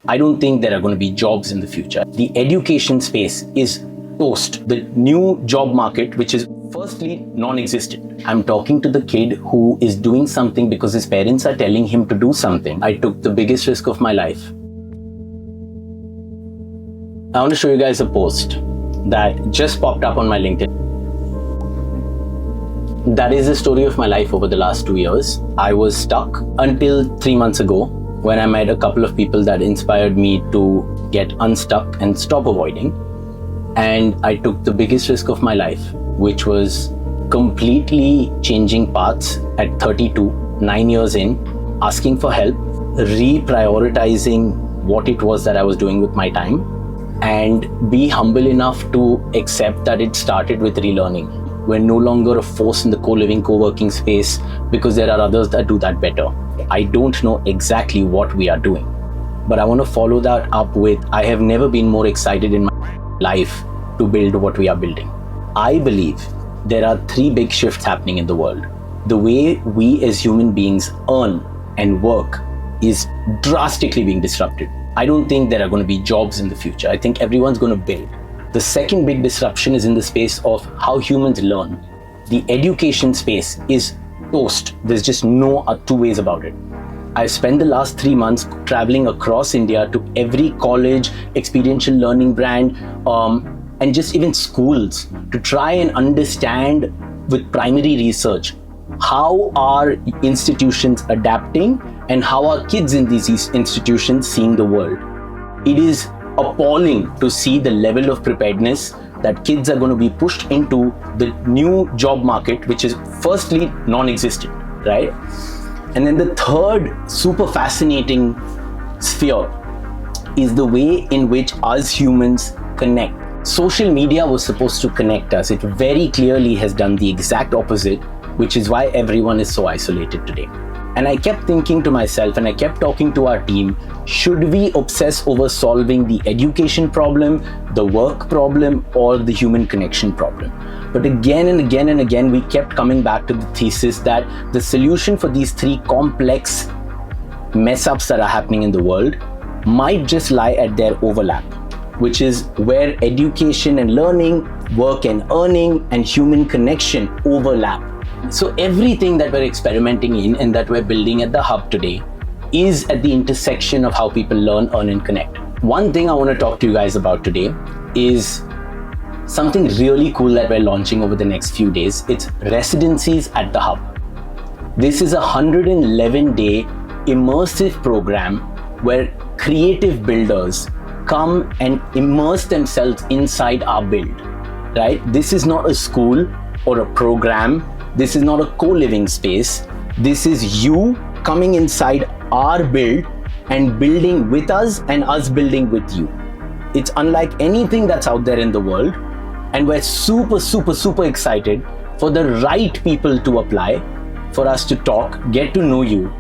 I don't think there are going to be jobs in the future. The education space is toast. The new job market, which is firstly non-existent. I'm talking to the kid who is doing something because his parents are telling him to do something. I took the biggest risk of my life. I want to show you guys a post that just popped up on my LinkedIn. That is the story of my life over the last 2 years. I was stuck until 3 months ago when I met a couple of people that inspired me to get unstuck and stop avoiding. And I took the biggest risk of my life, which was completely changing paths at 32, 9 years in, asking for help, reprioritizing what it was that I was doing with my time, and be humble enough to accept that it started with relearning. We're no longer a force in the co-living, co-working space because there are others that do that better. I don't know exactly what we are doing, but I want to follow that up with, I have never been more excited in my life to build what we are building. I believe there are 3 big shifts happening in the world. The way we as human beings earn and work is drastically being disrupted. I don't think there are going to be jobs in the future. I think everyone's going to build. The second big disruption is in the space of how humans learn. The education space is toast. There's just no 2 ways about it. I've spent the last 3 months traveling across India to every college, experiential learning brand, and just even schools to try and understand with primary research how are institutions adapting and how are kids in these institutions seeing the world. It is appalling to see the level of preparedness that kids are going to be pushed into the new job market, which is firstly non-existent, right? And then the third super fascinating sphere is the way in which us humans connect. Social media was supposed to connect us. It very clearly has done the exact opposite, which is why everyone is so isolated today. And I kept thinking to myself, and I kept talking to our team, should we obsess over solving the education problem, the work problem, or the human connection problem? But again and again and again, we kept coming back to the thesis that the solution for these 3 complex mess-ups that are happening in the world might just lie at their overlap, which is where education and learning, work and earning, and human connection overlap. So everything that we're experimenting in and that we're building at the hub today is at the intersection of how people learn, earn, and connect. One thing I want to talk to you guys about today is something really cool that we're launching over the next few days. It's Residencies at the hub. This is a 111-day immersive program where creative builders come and immerse themselves inside our build, right? This is not a school or a program. This is not a co-living space. This is you coming inside our build and building with us and us building with you. It's unlike anything that's out there in the world. And we're super, super, super excited for the right people to apply, for us to talk, get to know you,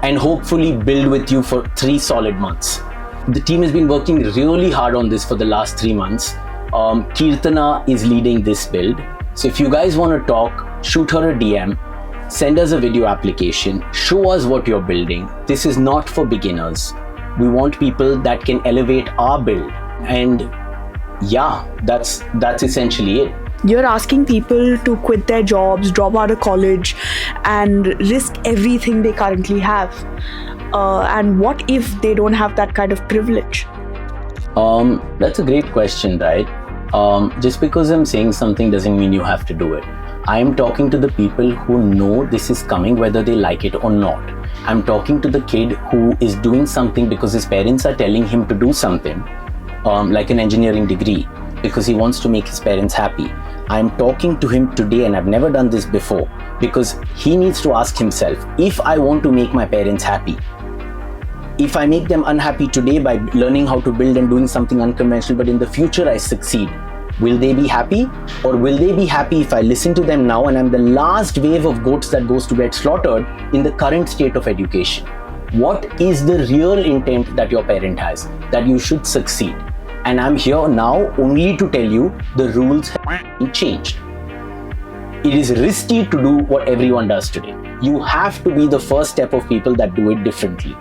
and hopefully build with you for 3 solid months. The team has been working really hard on this for the last 3 months. Kirtana is leading this build. So if you guys want to talk, shoot her a DM, send us a video application, show us what you're building. This is not for beginners. We want people that can elevate our build. And yeah, that's essentially it. You're asking people to quit their jobs, drop out of college, and risk everything they currently have. And what if they don't have that kind of privilege? That's a great question, right? Just because I'm saying something doesn't mean you have to do it. I'm talking to the people who know this is coming, whether they like it or not. I'm talking to the kid who is doing something because his parents are telling him to do something, like an engineering degree, because he wants to make his parents happy. I'm talking to him today, and I've never done this before, because he needs to ask himself, if I want to make my parents happy, if I make them unhappy today by learning how to build and doing something unconventional, but in the future I succeed, will they be happy? Or will they be happy if I listen to them now and I'm the last wave of goats that goes to get slaughtered in the current state of education? What is the real intent that your parent has? That you should succeed. And I'm here now only to tell you the rules have changed. It is risky to do what everyone does today. You have to be the first step of people that do it differently.